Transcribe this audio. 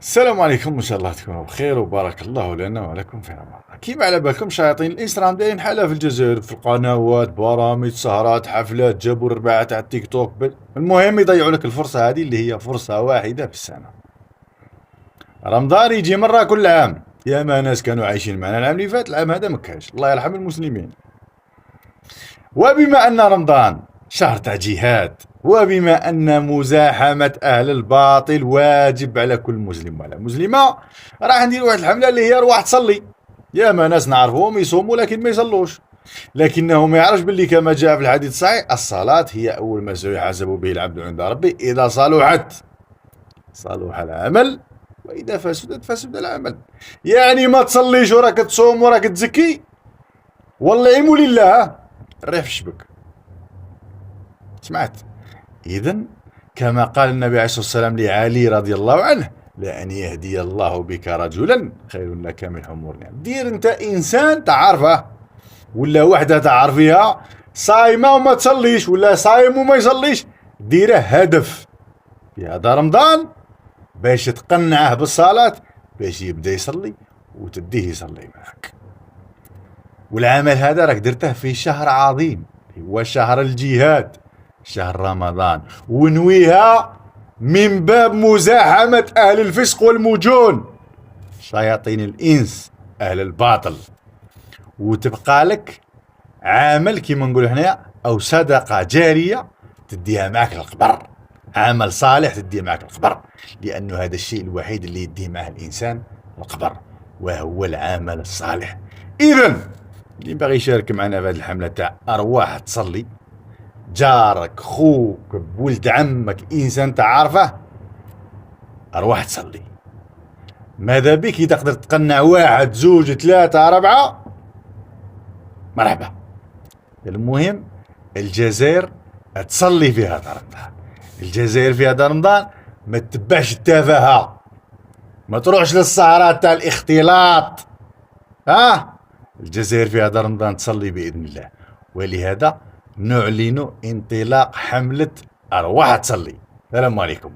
السلام عليكم، ان شاء الله تكونوا بخير وبارك الله لنا ولكم في رمضان. كيما على بالكم شياطين الانس راهم دايرين حالة في الجزائر، في القنوات، برامج، سهرات، حفلات، جابوا الرباعة تاع التيك توك المهم يضيعوا لك الفرصة هذه اللي هي فرصة واحدة في السنة. رمضان يجي مرة كل عام، يا ما ناس كانوا عايشين معنا العام اللي فات، العام هذا مكاش، الله يرحم المسلمين. وبما أن رمضان شهر تاع جهاد، وبما أن مزاحمة أهل الباطل واجب على كل مسلم وعلى مسلمة، راح ندير واحد الحملة اللي هي روح تصلي. يا ما ناس نعرفوهم يصوموا لكن ما يصلوش، لكنه ما يعرفش باللي كما جاء في الحديث الصحيح الصلاة هي أول ما سيحاسب به العبد عند ربه، إذا صلحت صلح العمل وإذا فسدت فسد العمل. يعني ما تصليش وراك تصوم وراك تزكي والله يمو لله الريح في الشبك. سمعت؟ إذن كما قال النبي عليه الصلاة والسلام لعلي رضي الله عنه: لأن يهدي الله بك رجلا خير لك من حمر النعم. دير انت إنسان تعرفه ولا وحدة تعرفيها صايمة وما تصليش، ولا صايم وما يصليش، ديره هدف في هذا رمضان باش تقنعه بالصلاة باش يبدا يصلي وتديه يصلي معك. والعمل هذا راك درته في شهر عظيم هو شهر الجهاد، شهر رمضان، ونويها من باب مزاحمة أهل الفسق والمجون، شياطين الإنس، أهل الباطل. وتبقى لك عمل كيما نقول هنا، أو صدقة جارية تديها معك القبر، عمل صالح تديه معك القبر، لأنه هذا الشيء الوحيد اللي يديه معه الإنسان القبر، وهو العمل الصالح. إذن اللي باغي يشارك معنا في هذه الحملة تاع أرواح تصلي، جارك، خوك، بولد عمك، إنسان تعرفه، أرواح تصلي. ماذا بك تقدر تقنع واحد، زوج، ثلاثة، أربعة، مرحبا. المهم الجزائر تصلي في هذا رمضان، الجزائر في هذا رمضان ما تتبعش التافهة، ما تروحش للسهرات تاع الاختلاط. الجزائر في هذا رمضان تصلي بإذن الله، ولهذا نعلن انطلاق حملة أرواح تصلي. السلام عليكم.